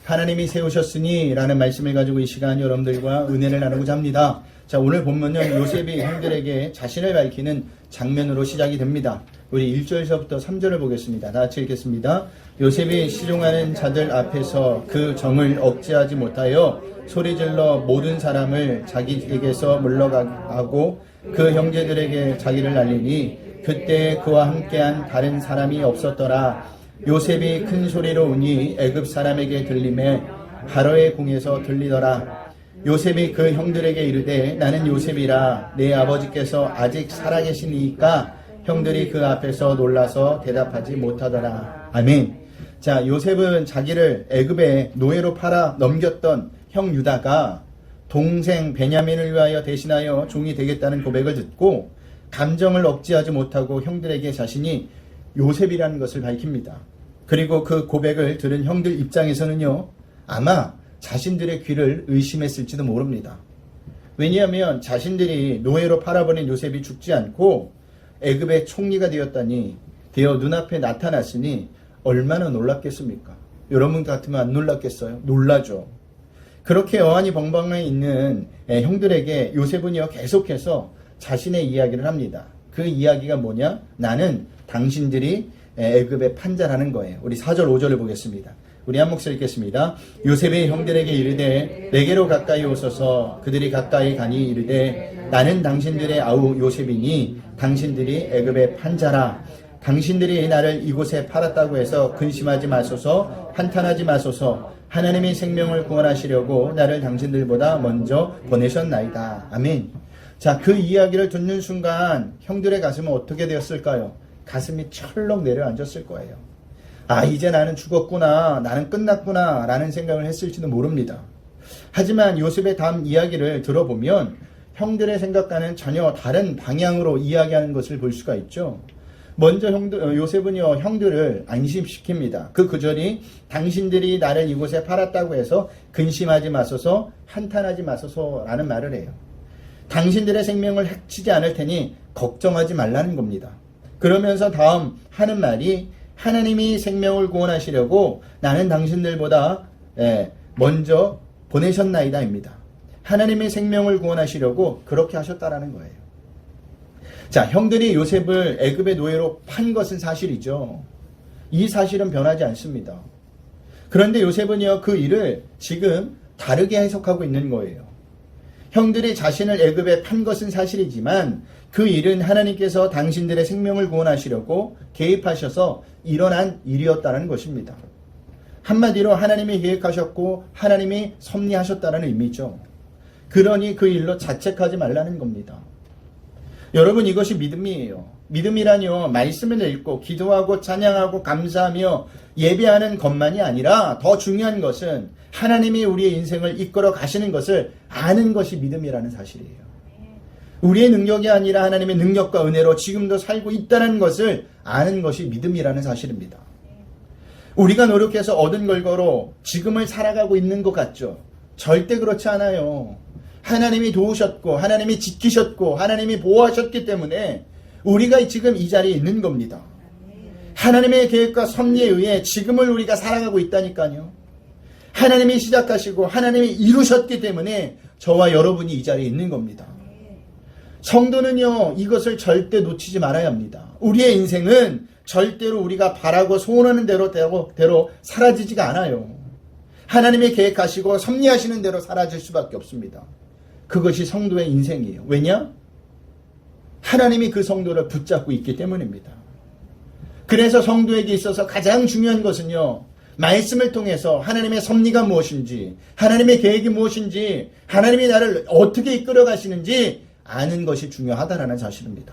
하나님이 세우셨으니 라는 말씀을 가지고 이 시간 여러분들과 은혜를 나누고자 합니다. 자, 오늘 본문은 요셉이 형들에게 자신을 밝히는 장면으로 시작이 됩니다. 우리 1절서부터 3절을 보겠습니다. 다 같이 읽겠습니다. 요셉이 시종하는 자들 앞에서 그 정을 억제하지 못하여 소리질러 모든 사람을 자기에게서 물러가고 그 형제들에게 자기를 알리니 그때 그와 함께한 다른 사람이 없었더라. 요셉이 큰 소리로 우니 애굽 사람에게 들림에 바로의 궁에서 들리더라. 요셉이 그 형들에게 이르되 나는 요셉이라 내 아버지께서 아직 살아계시니까 형들이 그 앞에서 놀라서 대답하지 못하더라. 아멘. 자, 요셉은 자기를 애굽의 노예로 팔아 넘겼던 형 유다가 동생 베냐민을 위하여 대신하여 종이 되겠다는 고백을 듣고 감정을 억제하지 못하고 형들에게 자신이 요셉이라는 것을 밝힙니다. 그리고 그 고백을 들은 형들 입장에서는요, 아마 자신들의 귀를 의심했을지도 모릅니다. 왜냐하면 자신들이 노예로 팔아버린 요셉이 죽지 않고 애굽의 총리가 되어 눈앞에 나타났으니 얼마나 놀랐겠습니까? 여러분 같으면 안 놀랐겠어요? 놀라죠. 그렇게 어안이 벙벙해 있는 형들에게 요셉은요 계속해서 자신의 이야기를 합니다. 그 이야기가 뭐냐? 나는 당신들이 애굽의 판자라는 거예요. 우리 4절 5절을 보겠습니다. 우리 한 목소리 읽겠습니다. 요셉의 형들에게 이르되 내게로 가까이 오소서. 그들이 가까이 가니 이르되 나는 당신들의 아우 요셉이니 당신들이 애굽의 판자라. 당신들이 나를 이곳에 팔았다고 해서 근심하지 마소서. 한탄하지 마소서. 하나님이 생명을 구원하시려고 나를 당신들보다 먼저 보내셨나이다. 아멘. 자, 그 이야기를 듣는 순간 형들의 가슴은 어떻게 되었을까요? 가슴이 철렁 내려앉았을 거예요. 아, 이제 나는 죽었구나, 나는 끝났구나 라는 생각을 했을지도 모릅니다. 하지만 요셉의 다음 이야기를 들어보면 형들의 생각과는 전혀 다른 방향으로 이야기하는 것을 볼 수가 있죠. 먼저 요셉은요 형들을 안심시킵니다. 그 구절이 당신들이 나를 이곳에 팔았다고 해서 근심하지 마소서, 한탄하지 마소서 라는 말을 해요. 당신들의 생명을 해치지 않을 테니 걱정하지 말라는 겁니다. 그러면서 다음 하는 말이 하나님이 생명을 구원하시려고 나는 당신들보다 먼저 보내셨나이다입니다. 하나님이 생명을 구원하시려고 그렇게 하셨다라는 거예요. 자, 형들이 요셉을 애굽의 노예로 판 것은 사실이죠. 이 사실은 변하지 않습니다. 그런데 요셉은요 그 일을 지금 다르게 해석하고 있는 거예요. 형들이 자신을 애굽에 판 것은 사실이지만 그 일은 하나님께서 당신들의 생명을 구원하시려고 개입하셔서 일어난 일이었다는 것입니다. 한마디로 하나님이 계획하셨고 하나님이 섭리하셨다는 의미죠. 그러니 그 일로 자책하지 말라는 겁니다. 여러분, 이것이 믿음이에요. 믿음이라뇨 말씀을 읽고 기도하고 찬양하고 감사하며 예배하는 것만이 아니라 더 중요한 것은 하나님이 우리의 인생을 이끌어 가시는 것을 아는 것이 믿음이라는 사실이에요. 우리의 능력이 아니라 하나님의 능력과 은혜로 지금도 살고 있다는 것을 아는 것이 믿음이라는 사실입니다. 우리가 노력해서 얻은 결과로 지금을 살아가고 있는 것 같죠? 절대 그렇지 않아요. 하나님이 도우셨고 하나님이 지키셨고 하나님이 보호하셨기 때문에 우리가 지금 이 자리에 있는 겁니다. 하나님의 계획과 섭리에 의해 지금을 우리가 살아가고 있다니까요. 하나님이 시작하시고 하나님이 이루셨기 때문에 저와 여러분이 이 자리에 있는 겁니다. 성도는요 이것을 절대 놓치지 말아야 합니다. 우리의 인생은 절대로 우리가 바라고 소원하는 대로 사라지지가 않아요. 하나님이 계획하시고 섭리하시는 대로 사라질 수밖에 없습니다. 그것이 성도의 인생이에요. 왜냐? 하나님이 그 성도를 붙잡고 있기 때문입니다. 그래서 성도에게 있어서 가장 중요한 것은요, 말씀을 통해서 하나님의 섭리가 무엇인지, 하나님의 계획이 무엇인지, 하나님이 나를 어떻게 이끌어 가시는지 아는 것이 중요하다라는 사실입니다.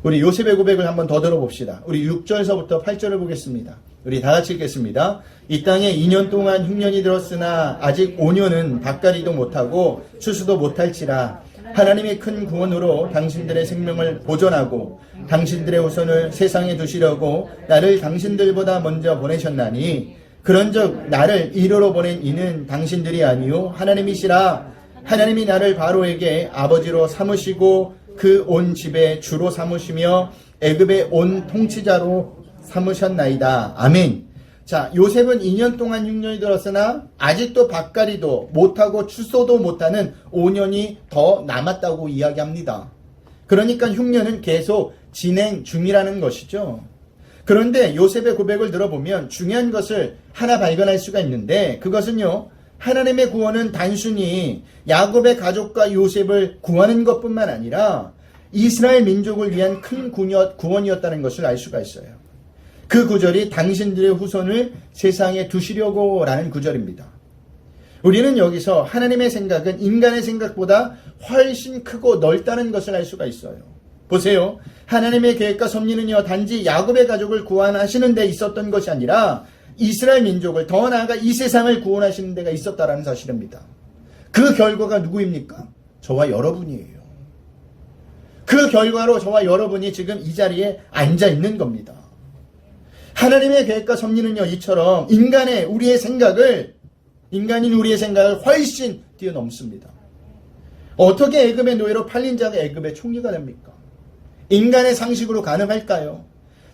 우리 요셉의 고백을 한번 더 들어봅시다. 우리 6절서부터 8절을 보겠습니다. 우리 다 같이 읽겠습니다. 이 땅에 2년 동안 흉년이 들었으나 아직 5년은 밭갈이도 못하고 추수도 못할지라. 하나님의 큰 구원으로 당신들의 생명을 보존하고 당신들의 후손을 세상에 두시려고 나를 당신들보다 먼저 보내셨나니 그런즉 나를 이르러 보낸 이는 당신들이 아니요 하나님이시라. 하나님이 나를 바로에게 아버지로 삼으시고 그 온 집의 주로 삼으시며 애굽의 온 통치자로 삼으셨나이다. 아멘. 자, 요셉은 2년 동안 흉년이 들었으나 아직도 밭갈이도 못하고 추소도 못하는 5년이 더 남았다고 이야기합니다. 그러니까 흉년은 계속 진행 중이라는 것이죠. 그런데 요셉의 고백을 들어보면 중요한 것을 하나 발견할 수가 있는데, 그것은요, 하나님의 구원은 단순히 야곱의 가족과 요셉을 구하는 것뿐만 아니라 이스라엘 민족을 위한 큰 구원이었다는 것을 알 수가 있어요. 그 구절이 당신들의 후손을 세상에 두시려고 라는 구절입니다. 우리는 여기서 하나님의 생각은 인간의 생각보다 훨씬 크고 넓다는 것을 알 수가 있어요. 보세요. 하나님의 계획과 섭리는요, 단지 야곱의 가족을 구원하시는 데 있었던 것이 아니라 이스라엘 민족을, 더 나아가 이 세상을 구원하시는 데가 있었다라는 사실입니다. 그 결과가 누구입니까? 저와 여러분이에요. 그 결과로 저와 여러분이 지금 이 자리에 앉아 있는 겁니다. 하나님의 계획과 섭리는요, 이처럼 인간인 우리의 생각을 훨씬 뛰어넘습니다. 어떻게 애굽의 노예로 팔린 자가 애굽의 총리가 됩니까? 인간의 상식으로 가능할까요?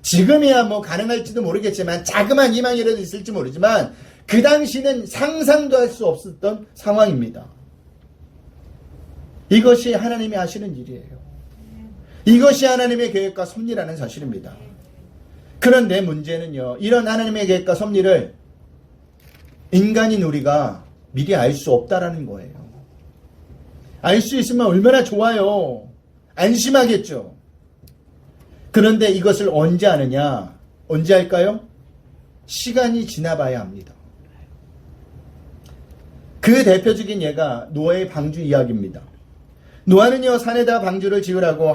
지금이야 뭐 가능할지도 모르겠지만, 자그마한 희망이라도 있을지 모르지만 그 당시는 상상도 할 수 없었던 상황입니다. 이것이 하나님이 하시는 일이에요. 이것이 하나님의 계획과 섭리라는 사실입니다. 그런데 문제는요, 이런 하나님의 계획과 섭리를 인간인 우리가 미리 알 수 없다라는 거예요. 알 수 있으면 얼마나 좋아요. 안심하겠죠. 그런데 이것을 언제 아느냐? 언제 할까요? 시간이 지나봐야 합니다. 그 대표적인 예가 노아의 방주 이야기입니다. 노아는요, 산에다 방주를 지으라고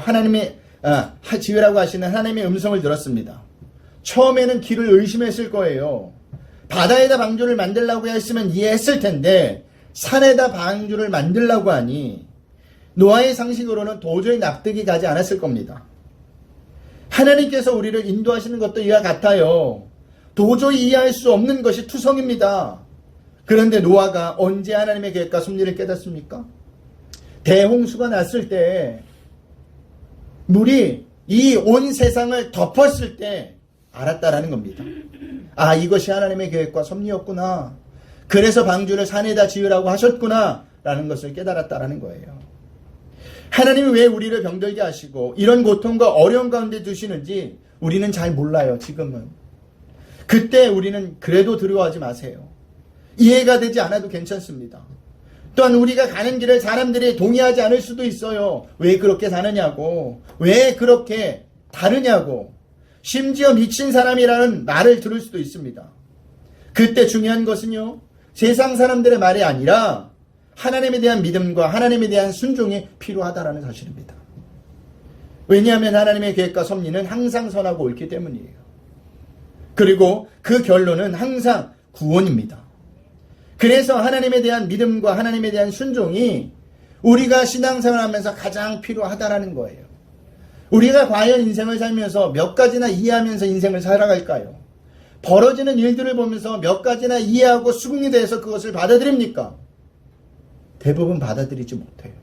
지으라고 하시는 하나님의 음성을 들었습니다. 처음에는 길을 의심했을 거예요. 바다에다 방주를 만들라고 했으면 이해했을 텐데 산에다 방주를 만들라고 하니 노아의 상식으로는 도저히 납득이 가지 않았을 겁니다. 하나님께서 우리를 인도하시는 것도 이와 같아요. 도저히 이해할 수 없는 것이 투성입니다. 그런데 노아가 언제 하나님의 계획과 섭리를 깨닫습니까? 대홍수가 났을 때, 물이 이 온 세상을 덮었을 때 알았다라는 겁니다. 아, 이것이 하나님의 계획과 섭리였구나. 그래서 방주를 산에다 지으라고 하셨구나 라는 것을 깨달았다라는 거예요. 하나님이 왜 우리를 병들게 하시고 이런 고통과 어려움 가운데 두시는지 우리는 잘 몰라요, 지금은. 그때 우리는 그래도 두려워하지 마세요. 이해가 되지 않아도 괜찮습니다. 또한 우리가 가는 길을 사람들이 동의하지 않을 수도 있어요. 왜 그렇게 사느냐고, 왜 그렇게 다르냐고, 심지어 미친 사람이라는 말을 들을 수도 있습니다. 그때 중요한 것은요, 세상 사람들의 말이 아니라 하나님에 대한 믿음과 하나님에 대한 순종이 필요하다라는 사실입니다. 왜냐하면 하나님의 계획과 섭리는 항상 선하고 옳기 때문이에요. 그리고 그 결론은 항상 구원입니다. 그래서 하나님에 대한 믿음과 하나님에 대한 순종이 우리가 신앙생활을 하면서 가장 필요하다라는 거예요. 우리가 과연 인생을 살면서 몇 가지나 이해하면서 인생을 살아갈까요? 벌어지는 일들을 보면서 몇 가지나 이해하고 수긍이 돼서 그것을 받아들입니까? 대부분 받아들이지 못해요.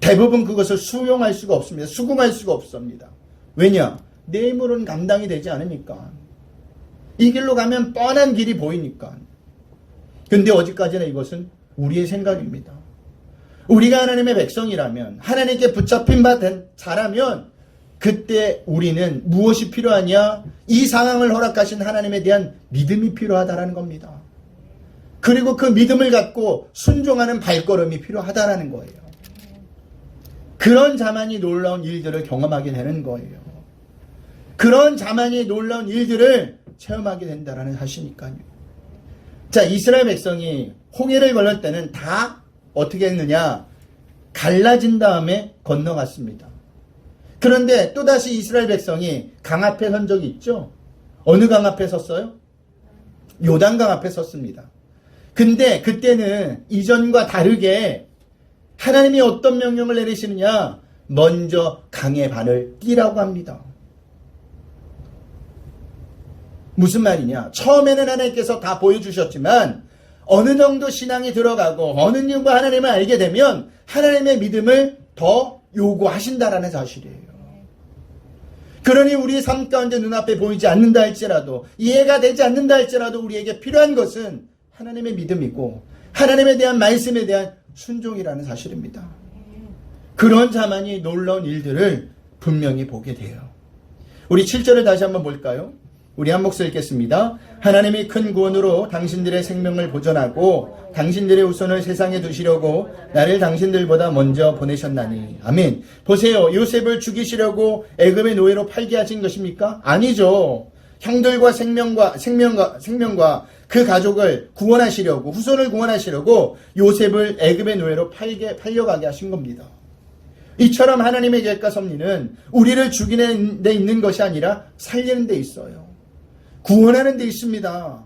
대부분 그것을 수용할 수가 없습니다. 수긍할 수가 없습니다. 왜냐? 내 힘으로는 감당이 되지 않으니까. 이 길로 가면 뻔한 길이 보이니까. 근데 어디까지나 이것은 우리의 생각입니다. 우리가 하나님의 백성이라면, 하나님께 붙잡힌 바 된 자라면 그때 우리는 무엇이 필요하냐? 이 상황을 허락하신 하나님에 대한 믿음이 필요하다는 겁니다. 그리고 그 믿음을 갖고 순종하는 발걸음이 필요하다는 거예요. 그런 자만이 놀라운 일들을 경험하게 되는 거예요. 그런 자만이 놀라운 일들을 체험하게 된다는 사실이니까요. 자, 이스라엘 백성이 홍해를 건널 때는 다 어떻게 했느냐? 갈라진 다음에 건너갔습니다. 그런데 또다시 이스라엘 백성이 강 앞에 선 적이 있죠? 어느 강 앞에 섰어요? 요단강 앞에 섰습니다. 근데 그때는 이전과 다르게 하나님이 어떤 명령을 내리시느냐? 먼저 강의 발을 띄라고 합니다. 무슨 말이냐? 처음에는 하나님께서 다 보여주셨지만 어느 정도 신앙이 들어가고 어느 정도 하나님을 알게 되면 하나님의 믿음을 더 요구하신다라는 사실이에요. 그러니 우리의 삶 가운데 눈앞에 보이지 않는다 할지라도, 이해가 되지 않는다 할지라도 우리에게 필요한 것은 하나님의 믿음이고 하나님에 대한 말씀에 대한 순종이라는 사실입니다. 그런 자만이 놀라운 일들을 분명히 보게 돼요. 우리 7절을 다시 한번 볼까요? 우리 한 목소리 읽겠습니다. 하나님이 큰 구원으로 당신들의 생명을 보존하고 당신들의 후손을 세상에 두시려고 나를 당신들보다 먼저 보내셨나니. 아멘. 보세요. 요셉을 죽이시려고 애굽의 노예로 팔게 하신 것입니까? 아니죠. 형들과 생명과 그 가족을 구원하시려고, 후손을 구원하시려고 요셉을 애굽의 노예로 팔려가게 하신 겁니다. 이처럼 하나님의 계획과 섭리는 우리를 죽이는 데 있는 것이 아니라 살리는 데 있어요. 구원하는 데 있습니다.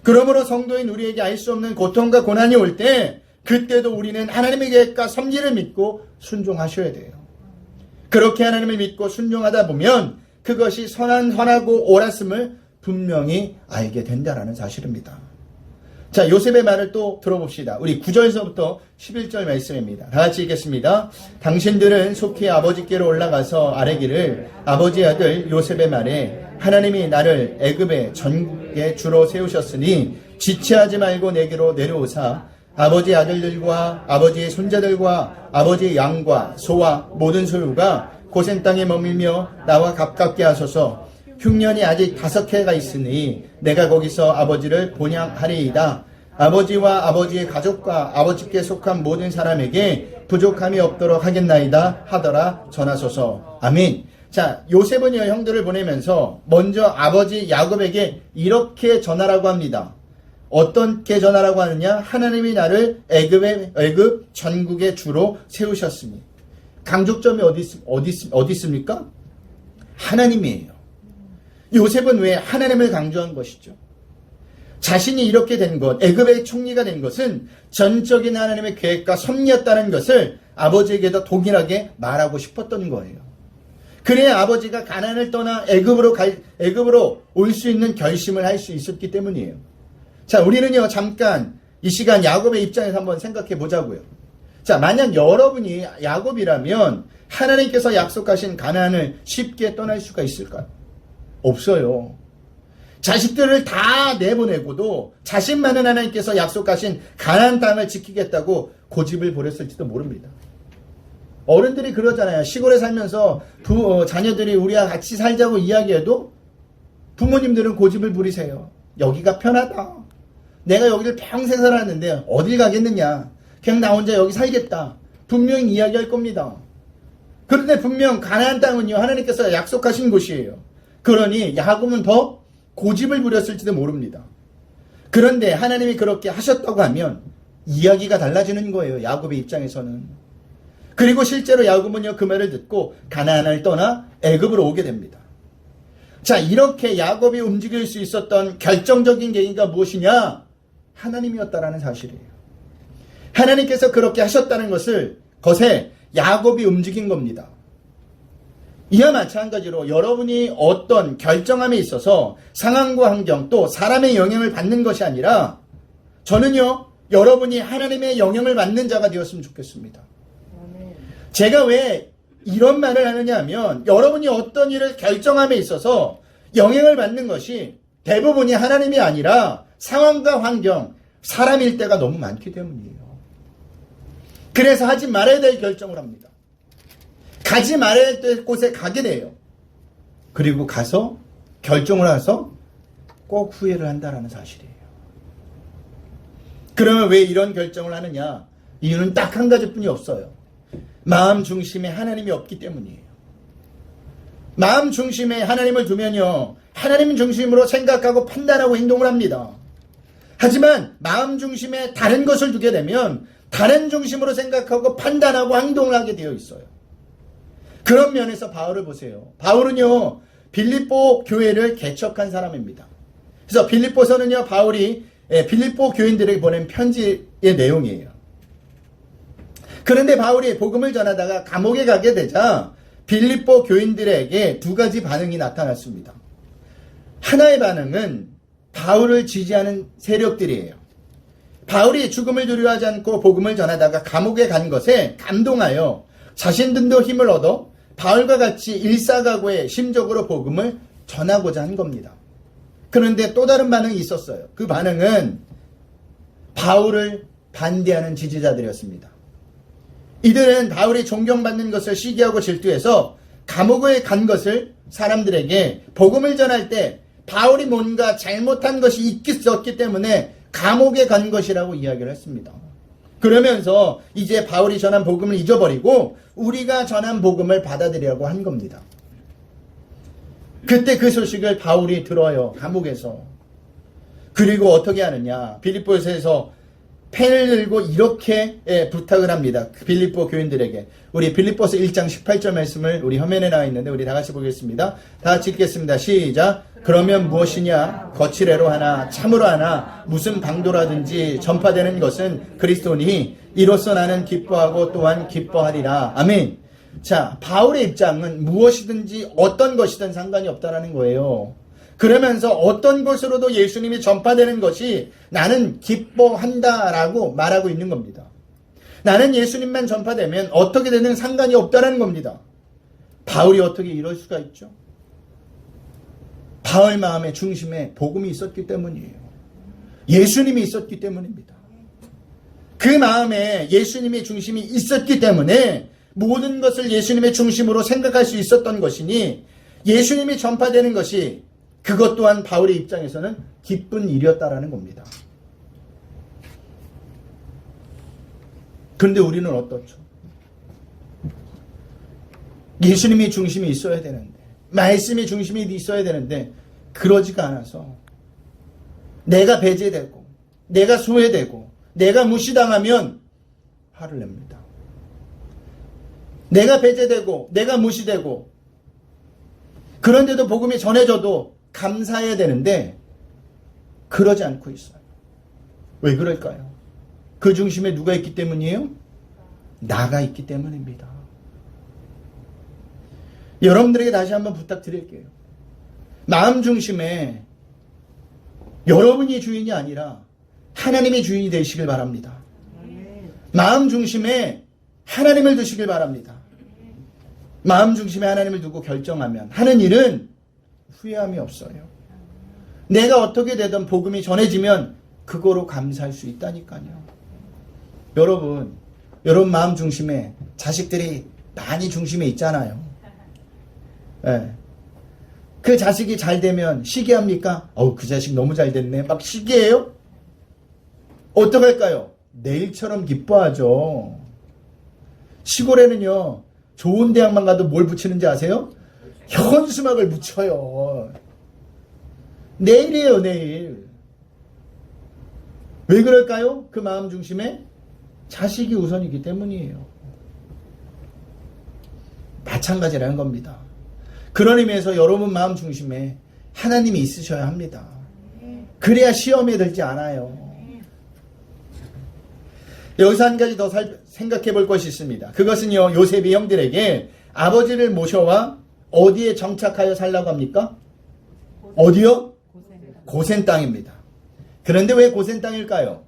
그러므로 성도인 우리에게 알 수 없는 고통과 고난이 올 때 그때도 우리는 하나님의 계획과 섭리를 믿고 순종하셔야 돼요. 그렇게 하나님을 믿고 순종하다 보면 그것이 선하고 옳았음을 분명히 알게 된다라는 사실입니다. 자, 요셉의 말을 또 들어봅시다. 우리 9절에서부터 11절 말씀입니다. 다 같이 읽겠습니다. 당신들은 속히 아버지께로 올라가서 아뢰기를 아버지 아들 요셉의 말에 하나님이 나를 애굽의 전국에 주로 세우셨으니 지체하지 말고 내게로 내려오사 아버지 아들들과 아버지의 손자들과 아버지의 양과 소와 모든 소유가 고센 땅에 머물며 나와 가깝게 하소서. 흉년이 아직 5해가 있으니 내가 거기서 아버지를 본향하리이다. 아버지와 아버지의 가족과 아버지께 속한 모든 사람에게 부족함이 없도록 하겠나이다 하더라 전하소서. 아멘. 자, 요셉은요 형들을 보내면서 먼저 아버지 야곱에게 이렇게 전하라고 합니다. 어떻게 전하라고 하느냐? 하나님이 나를 애굽 전국의 주로 세우셨으니. 강조점이 어디 있습니까? 하나님이에요. 요셉은 왜 하나님을 강조한 것이죠? 자신이 이렇게 된 것, 애굽의 총리가 된 것은 전적인 하나님의 계획과 섭리였다는 것을 아버지에게도 동일하게 말하고 싶었던 거예요. 그래야 아버지가 가나안을 떠나 애굽으로 올 수 있는 결심을 할 수 있었기 때문이에요. 자, 우리는요 잠깐 이 시간 야곱의 입장에서 한번 생각해 보자고요. 자, 만약 여러분이 야곱이라면 하나님께서 약속하신 가나안을 쉽게 떠날 수가 있을까요? 없어요. 자식들을 다 내보내고도 자신만은 하나님께서 약속하신 가나안 땅을 지키겠다고 고집을 부렸을지도 모릅니다. 어른들이 그러잖아요. 시골에 살면서 자녀들이 우리와 같이 살자고 이야기해도 부모님들은 고집을 부리세요. 여기가 편하다. 내가 여기를 평생 살았는데 어딜 가겠느냐. 그냥 나 혼자 여기 살겠다. 분명히 이야기할 겁니다. 그런데 분명 가나안 땅은요 하나님께서 약속하신 곳이에요. 그러니 야곱은 더 고집을 부렸을지도 모릅니다. 그런데 하나님이 그렇게 하셨다고 하면 이야기가 달라지는 거예요. 야곱의 입장에서는. 그리고 실제로 야곱은요 그 말을 듣고 가나안을 떠나 애굽으로 오게 됩니다. 자, 이렇게 야곱이 움직일 수 있었던 결정적인 계기가 무엇이냐? 하나님이었다라는 사실이에요. 하나님께서 그렇게 하셨다는 것에 야곱이 움직인 겁니다. 이와 마찬가지로 여러분이 어떤 결정함에 있어서 상황과 환경 또 사람의 영향을 받는 것이 아니라 저는요 여러분이 하나님의 영향을 받는 자가 되었으면 좋겠습니다. 제가 왜 이런 말을 하느냐 하면 여러분이 어떤 일을 결정함에 있어서 영향을 받는 것이 대부분이 하나님이 아니라 상황과 환경, 사람일 때가 너무 많기 때문이에요. 그래서 하지 말아야 될 결정을 합니다. 가지 말아야 될 곳에 가게 돼요. 그리고 가서 결정을 해서 꼭 후회를 한다는 사실이에요. 그러면 왜 이런 결정을 하느냐? 이유는 딱 한 가지뿐이 없어요. 마음 중심에 하나님이 없기 때문이에요. 마음 중심에 하나님을 두면요 하나님 중심으로 생각하고 판단하고 행동을 합니다. 하지만 마음 중심에 다른 것을 두게 되면 다른 중심으로 생각하고 판단하고 행동을 하게 되어 있어요. 그런 면에서 바울을 보세요. 바울은요 빌립보 교회를 개척한 사람입니다. 그래서 빌립보서는요 바울이 빌립보 교인들에게 보낸 편지의 내용이에요. 그런데 바울이 복음을 전하다가 감옥에 가게 되자 빌립보 교인들에게 두 가지 반응이 나타났습니다. 하나의 반응은 바울을 지지하는 세력들이에요. 바울이 죽음을 두려워하지 않고 복음을 전하다가 감옥에 간 것에 감동하여 자신들도 힘을 얻어 바울과 같이 일사각오의 심적으로 복음을 전하고자 한 겁니다. 그런데 또 다른 반응이 있었어요. 그 반응은 바울을 반대하는 지지자들이었습니다. 이들은 바울이 존경받는 것을 시기하고 질투해서 감옥에 간 것을 사람들에게 복음을 전할 때 바울이 뭔가 잘못한 것이 있었기 때문에 감옥에 간 것이라고 이야기를 했습니다. 그러면서 이제 바울이 전한 복음을 잊어버리고 우리가 전한 복음을 받아들이려고 한 겁니다. 그때 그 소식을 바울이 들어요. 감옥에서. 그리고 어떻게 하느냐. 빌립보에서 펜을 들고 이렇게 부탁을 합니다. 빌립보 교인들에게. 우리 빌립보서 1장 18절 말씀을 우리 화면에 나와 있는데 우리 다 같이 보겠습니다. 다 같이 읽겠습니다. 시작. 그러면 무엇이냐? 거칠애로 하나 참으로 하나 무슨 방도라든지 전파되는 것은 그리스도니 이로써 나는 기뻐하고 또한 기뻐하리라. 아멘. 자, 바울의 입장은 무엇이든지 어떤 것이든 상관이 없다라는 거예요. 그러면서 어떤 것으로도 예수님이 전파되는 것이 나는 기뻐한다라고 말하고 있는 겁니다. 나는 예수님만 전파되면 어떻게 되는 상관이 없다라는 겁니다. 바울이 어떻게 이럴 수가 있죠? 바울 마음의 중심에 복음이 있었기 때문이에요. 예수님이 있었기 때문입니다. 그 마음에 예수님의 중심이 있었기 때문에 모든 것을 예수님의 중심으로 생각할 수 있었던 것이니 예수님이 전파되는 것이 그것 또한 바울의 입장에서는 기쁜 일이었다라는 겁니다. 그런데 우리는 어떻죠? 예수님이 중심이 있어야 되는데, 말씀이 중심이 있어야 되는데 그러지가 않아서 내가 배제되고 내가 소외되고 내가 무시당하면 화를 냅니다. 내가 배제되고 내가 무시되고 그런데도 복음이 전해져도 감사해야 되는데 그러지 않고 있어요. 왜 그럴까요? 그 중심에 누가 있기 때문이에요? 나가 있기 때문입니다. 여러분들에게 다시 한번 부탁드릴게요. 마음 중심에 여러분이 주인이 아니라 하나님이 주인이 되시길 바랍니다. 마음 중심에 하나님을 두시길 바랍니다. 마음 중심에 하나님을 두고 결정하면 하는 일은 후회함이 없어요. 내가 어떻게 되든 복음이 전해지면 그거로 감사할 수 있다니까요. 여러분 마음 중심에 자식들이 많이 중심에 있잖아요. 네. 그 자식이 잘 되면 시기합니까? 그 자식 너무 잘 됐네. 막 시기해요? 어떡할까요? 내일처럼 기뻐하죠. 시골에는요, 좋은 대학만 가도 뭘 붙이는지 아세요? 현수막을 붙여요. 내일이에요, 내일. 왜 그럴까요? 그 마음 중심에 자식이 우선이기 때문이에요. 마찬가지라는 겁니다. 그런 의미에서 여러분 마음 중심에 하나님이 있으셔야 합니다. 그래야 시험에 들지 않아요. 여기서 한 가지 더 생각해 볼 것이 있습니다. 그것은요, 요셉이 형들에게 아버지를 모셔와 어디에 정착하여 살라고 합니까? 어디요? 고센 땅입니다. 그런데 왜 고센 땅일까요?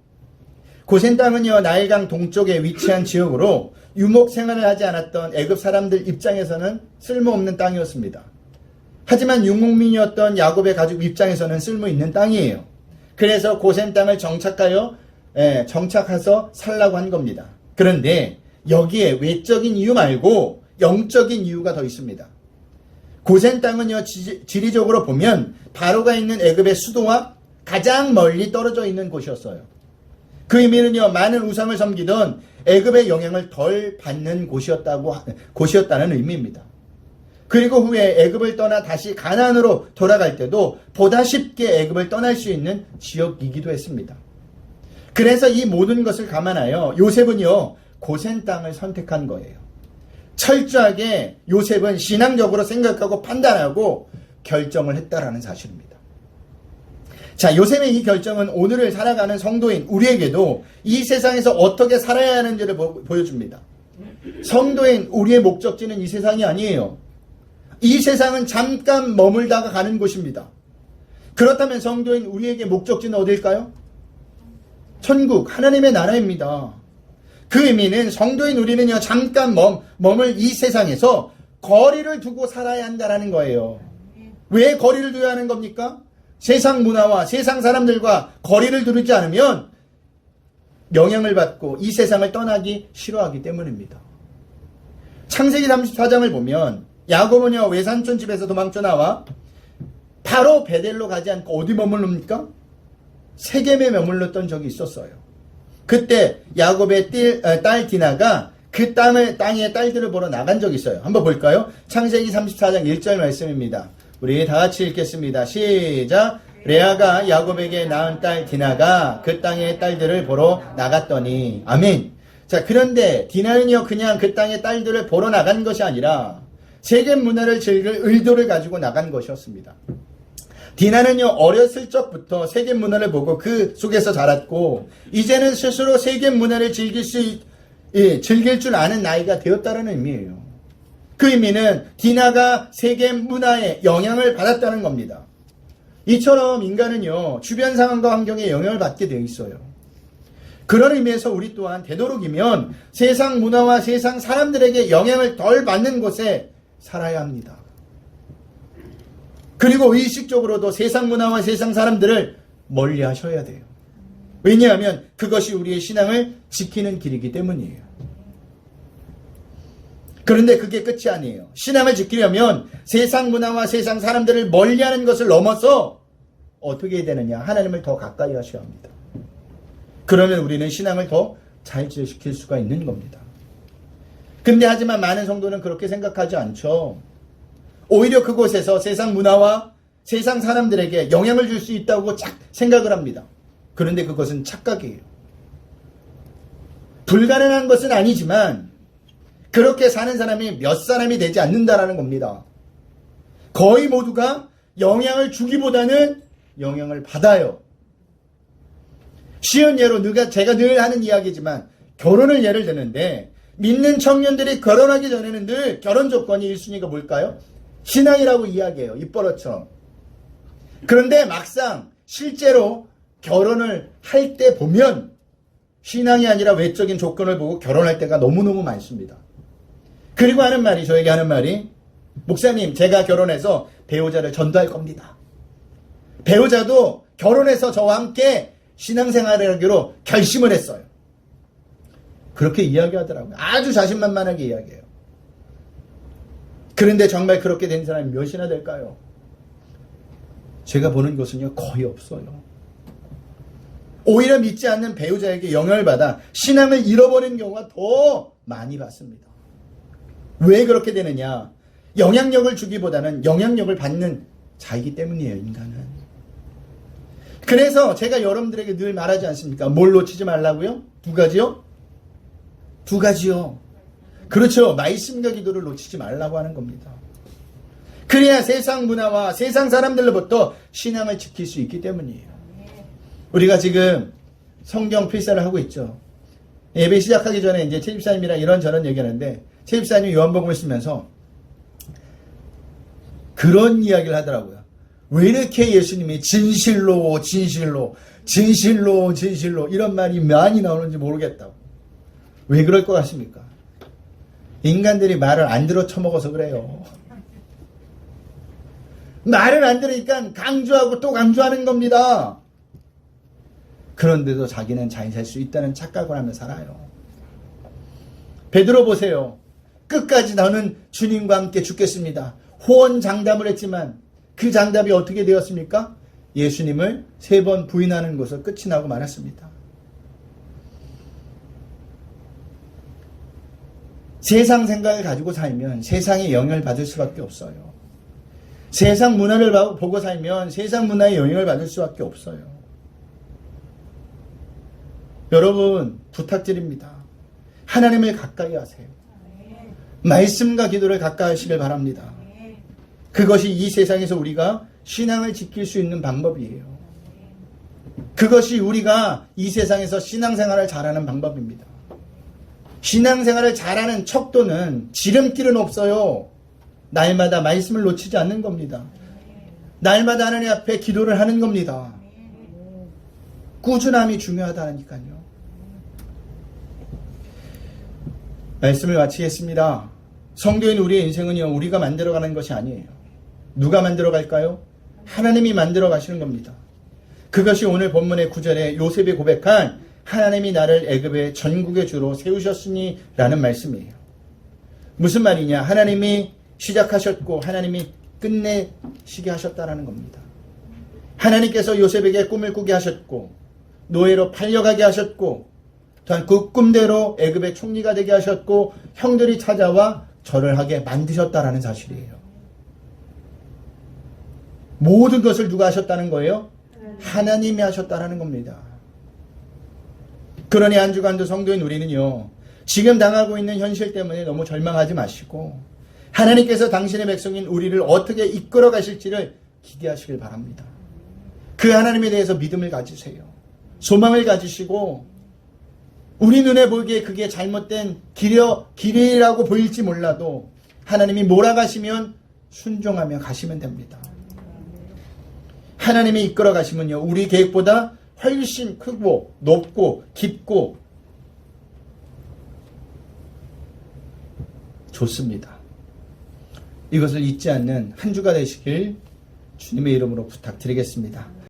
고센 땅은요, 나일강 동쪽에 위치한 지역으로 유목 생활을 하지 않았던 애굽 사람들 입장에서는 쓸모없는 땅이었습니다. 하지만 유목민이었던 야곱의 가족 입장에서는 쓸모있는 땅이에요. 그래서 고센 땅을 정착해서 살라고 한 겁니다. 그런데 여기에 외적인 이유 말고 영적인 이유가 더 있습니다. 고센 땅은요, 지리적으로 보면 바로가 있는 애굽의 수도와 가장 멀리 떨어져 있는 곳이었어요. 그 의미는요, 많은 우상을 섬기던 애굽의 영향을 덜 받는 곳이었다는 의미입니다. 그리고 후에 애굽을 떠나 다시 가나안으로 돌아갈 때도 보다 쉽게 애굽을 떠날 수 있는 지역이기도 했습니다. 그래서 이 모든 것을 감안하여 요셉은요, 고센 땅을 선택한 거예요. 철저하게 요셉은 신앙적으로 생각하고 판단하고 결정을 했다라는 사실입니다. 자, 요셉의 이 결정은 오늘을 살아가는 성도인 우리에게도 이 세상에서 어떻게 살아야 하는지를 보여줍니다. 성도인 우리의 목적지는 이 세상이 아니에요. 이 세상은 잠깐 머물다가 가는 곳입니다. 그렇다면 성도인 우리에게 목적지는 어딜까요? 천국, 하나님의 나라입니다. 그 의미는 성도인 우리는요, 잠깐 머물 이 세상에서 거리를 두고 살아야 한다는 거예요. 왜 거리를 둬야 하는 겁니까? 세상 문화와 세상 사람들과 거리를 두지 않으면 영향을 받고 이 세상을 떠나기 싫어하기 때문입니다. 창세기 34장을 보면 야곱은요 외삼촌 집에서 도망쳐 나와 바로 베델로 가지 않고 어디 머물릅니까? 세겜에 머물렀던 적이 있었어요. 그때 야곱의 딸 디나가 그 땅의 딸들을 보러 나간 적이 있어요. 한번 볼까요? 창세기 34장 1절 말씀입니다. 우리 다 같이 읽겠습니다. 시작. 레아가 야곱에게 낳은 딸 디나가 그 땅의 딸들을 보러 나갔더니 아멘. 자, 그런데 디나는요 그냥 그 땅의 딸들을 보러 나간 것이 아니라 세겜 문화를 즐길 의도를 가지고 나간 것이었습니다. 디나는요 어렸을 적부터 세겜 문화를 보고 그 속에서 자랐고 이제는 스스로 세겜 문화를 즐길 줄 아는 나이가 되었다는 의미예요. 그 의미는 디나가 세겜 문화에 영향을 받았다는 겁니다. 이처럼 인간은요 주변 상황과 환경에 영향을 받게 되어 있어요. 그런 의미에서 우리 또한 되도록이면 세상 문화와 세상 사람들에게 영향을 덜 받는 곳에 살아야 합니다. 그리고 의식적으로도 세상 문화와 세상 사람들을 멀리 하셔야 돼요. 왜냐하면 그것이 우리의 신앙을 지키는 길이기 때문이에요. 그런데 그게 끝이 아니에요. 신앙을 지키려면 세상 문화와 세상 사람들을 멀리하는 것을 넘어서 어떻게 해야 되느냐? 하나님을 더 가까이 하셔야 합니다. 그러면 우리는 신앙을 더 잘 지킬 수가 있는 겁니다. 근데 하지만 많은 성도는 그렇게 생각하지 않죠. 오히려 그곳에서 세상 문화와 세상 사람들에게 영향을 줄 수 있다고 생각을 합니다. 그런데 그것은 착각이에요. 불가능한 것은 아니지만 그렇게 사는 사람이 몇 사람이 되지 않는다라는 겁니다. 거의 모두가 영향을 주기보다는 영향을 받아요. 쉬운 예로 제가 늘 하는 이야기지만 결혼을 예를 드는데 믿는 청년들이 결혼하기 전에는 늘 결혼 조건이 1순위가 뭘까요? 신앙이라고 이야기해요. 입버릇처럼. 그런데 막상 실제로 결혼을 할 때 보면 신앙이 아니라 외적인 조건을 보고 결혼할 때가 너무너무 많습니다. 그리고 저에게 하는 말이 목사님 제가 결혼해서 배우자를 전도할 겁니다. 배우자도 결혼해서 저와 함께 신앙생활을 하기로 결심을 했어요. 그렇게 이야기하더라고요. 아주 자신만만하게 이야기해요. 그런데 정말 그렇게 된 사람이 몇이나 될까요? 제가 보는 것은요 거의 없어요. 오히려 믿지 않는 배우자에게 영향을 받아 신앙을 잃어버리는 경우가 더 많이 봤습니다. 왜 그렇게 되느냐? 영향력을 주기보다는 영향력을 받는 자이기 때문이에요, 인간은. 그래서 제가 여러분들에게 늘 말하지 않습니까? 뭘 놓치지 말라고요? 두 가지요? 두 가지요. 그렇죠. 말씀과 기도를 놓치지 말라고 하는 겁니다. 그래야 세상 문화와 세상 사람들로부터 신앙을 지킬 수 있기 때문이에요. 우리가 지금 성경 필사를 하고 있죠. 예배 시작하기 전에 이제 최 집사님이랑 이런저런 얘기하는데 최 집사님이 요한복음을 쓰면서 그런 이야기를 하더라고요. 왜 이렇게 예수님이 진실로 이런 말이 많이 나오는지 모르겠다고. 왜 그럴 것 같습니까? 인간들이 말을 안 들어 처먹어서 그래요. 말을 안 들으니까 강조하고 또 강조하는 겁니다. 그런데도 자기는 잘 살 수 있다는 착각을 하며 살아요. 베드로 보세요. 끝까지 나는 주님과 함께 죽겠습니다. 호언장담을 했지만 그 장담이 어떻게 되었습니까? 예수님을 3번 부인하는 것으로 끝이 나고 말았습니다. 세상 생각을 가지고 살면 세상에 영향을 받을 수밖에 없어요. 세상 문화를 보고 살면 세상 문화에 영향을 받을 수밖에 없어요. 여러분 부탁드립니다. 하나님을 가까이 하세요. 말씀과 기도를 가까이 하시길 바랍니다. 그것이 이 세상에서 우리가 신앙을 지킬 수 있는 방법이에요. 그것이 우리가 이 세상에서 신앙생활을 잘하는 방법입니다. 신앙생활을 잘하는 척도는 지름길은 없어요. 날마다 말씀을 놓치지 않는 겁니다. 날마다 하나님 앞에 기도를 하는 겁니다. 꾸준함이 중요하다니까요. 말씀을 마치겠습니다. 성도인 우리의 인생은요, 우리가 만들어가는 것이 아니에요. 누가 만들어갈까요? 하나님이 만들어 가시는 겁니다. 그것이 오늘 본문의 9절에 요셉이 고백한 하나님이 나를 애굽의 전국의 주로 세우셨으니 라는 말씀이에요. 무슨 말이냐? 하나님이 시작하셨고 하나님이 끝내시게 하셨다라는 겁니다. 하나님께서 요셉에게 꿈을 꾸게 하셨고 노예로 팔려가게 하셨고 또한 그 꿈대로 애굽의 총리가 되게 하셨고 형들이 찾아와 절을 하게 만드셨다라는 사실이에요. 모든 것을 누가 하셨다는 거예요? 하나님이 하셨다라는 겁니다. 그러니 한 주간도 성도인 우리는요, 지금 당하고 있는 현실 때문에 너무 절망하지 마시고 하나님께서 당신의 백성인 우리를 어떻게 이끌어 가실지를 기대하시길 바랍니다. 그 하나님에 대해서 믿음을 가지세요. 소망을 가지시고 우리 눈에 보기에 그게 잘못된 길이라고 보일지 몰라도 하나님이 몰아가시면 순종하며 가시면 됩니다. 하나님이 이끌어 가시면요, 우리 계획보다 훨씬 크고 높고 깊고 좋습니다. 이것을 잊지 않는 한 주가 되시길 주님의 이름으로 부탁드리겠습니다.